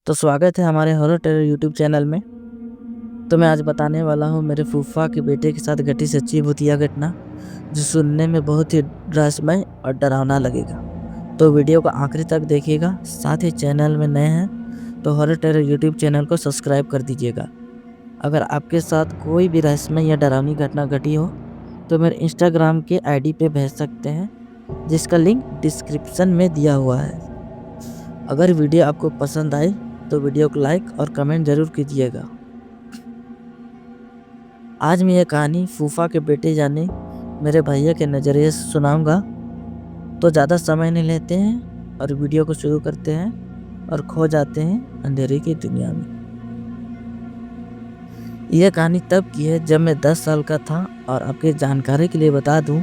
तो स्वागत है हमारे हॉरर टेरर यूट्यूब चैनल में। तो मैं आज बताने वाला हूँ मेरे फूफा के बेटे के साथ घटी सच्ची भूतिया घटना, जो सुनने में बहुत ही रहस्यमय और डरावना लगेगा। तो वीडियो को आखिरी तक देखिएगा। साथ ही चैनल में नए हैं तो हॉरर टेरर यूट्यूब चैनल को सब्सक्राइब कर दीजिएगा। अगर आपके साथ कोई भी रहस्यमय या डरावनी घटना घटी हो तो मेरे इंस्टाग्राम के आईडी पे भेज सकते हैं, जिसका लिंक डिस्क्रिप्शन में दिया हुआ है। अगर वीडियो आपको पसंद आए तो वीडियो को लाइक और कमेंट जरूर कीजिएगा। आज मैं यह कहानी फूफा के बेटे यानी मेरे भैया के नज़रिए से सुनाऊंगा। तो ज़्यादा समय नहीं लेते हैं और वीडियो को शुरू करते हैं और खो जाते हैं अंधेरे की दुनिया में। यह कहानी तब की है जब मैं 10 साल का था, और आपके जानकारी के लिए बता दूं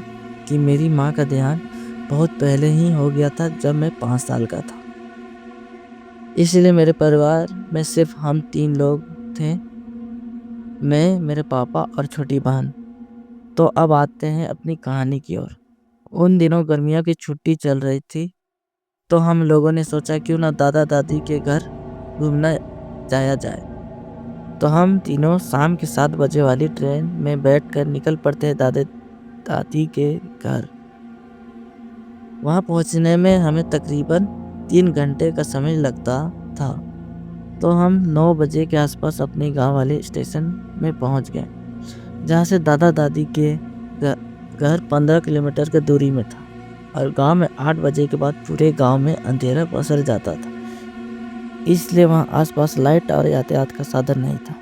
कि मेरी माँ का देहांत बहुत पहले ही हो गया था, जब मैं 5 साल का था। इसलिए मेरे परिवार में सिर्फ हम 3 लोग थे, मैं, मेरे पापा और छोटी बहन। तो अब आते हैं अपनी कहानी की ओर। उन दिनों गर्मियों की छुट्टी चल रही थी, तो हम लोगों ने सोचा क्यों ना दादा दादी के घर घूमने जाया जाए। तो हम तीनों शाम के 7 बजे वाली ट्रेन में बैठकर निकल पड़ते हैं दादा दादी के घर। वहाँ पहुँचने में हमें तकरीबन 3 घंटे का समय लगता था। तो हम 9 बजे के आसपास अपने गांव वाले स्टेशन में पहुंच गए, जहां से दादा दादी के घर 15 किलोमीटर की दूरी में था, और गांव में 8 बजे के बाद पूरे गांव में अंधेरा पसर जाता था, इसलिए वहां आसपास लाइट और यातायात का साधन नहीं था।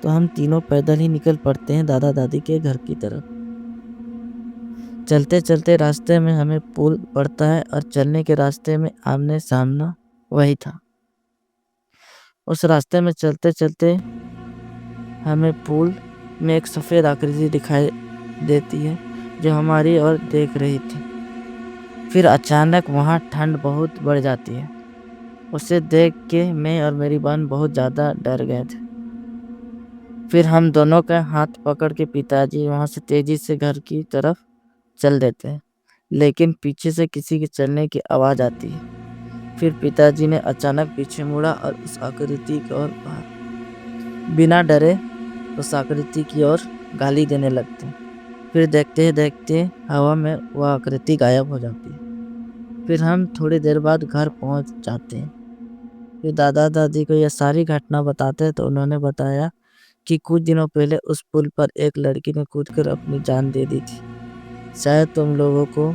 तो हम तीनों पैदल ही निकल पड़ते हैं दादा दादी के घर की तरफ। चलते चलते रास्ते में हमें पुल पड़ता है, और चलने के रास्ते में आमने सामना वही था। उस रास्ते में चलते चलते हमें पुल में एक सफ़ेद आकृति दिखाई देती है, जो हमारी ओर देख रही थी। फिर अचानक वहाँ ठंड बहुत बढ़ जाती है। उसे देख के मैं और मेरी बहन बहुत ज़्यादा डर गए थे। फिर हम दोनों का हाथ पकड़ के पिताजी वहाँ से तेज़ी से घर की तरफ चल देते हैं, लेकिन पीछे से किसी के चलने की आवाज़ आती है। फिर पिताजी ने अचानक पीछे मुड़ा और उस आकृति की ओर बिना डरे उस आकृति की ओर गाली देने लगते हैं। फिर देखते देखते हवा में वह आकृति गायब हो जाती है। फिर हम थोड़ी देर बाद घर पहुंच जाते हैं। फिर दादा दादी को यह सारी घटना बताते हैं, तो उन्होंने बताया कि कुछ दिनों पहले उस पुल पर एक लड़की ने कूदकर अपनी जान दे दी थी। शायद तुम लोगों को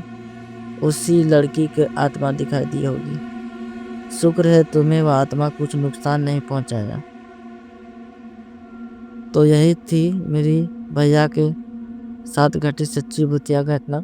उसी लड़की की आत्मा दिखाई दी होगी। शुक्र है तुम्हें वह आत्मा कुछ नुकसान नहीं पहुंचाया। तो यही थी मेरी भैया के साथ घटी सच्ची भूतिया घटना।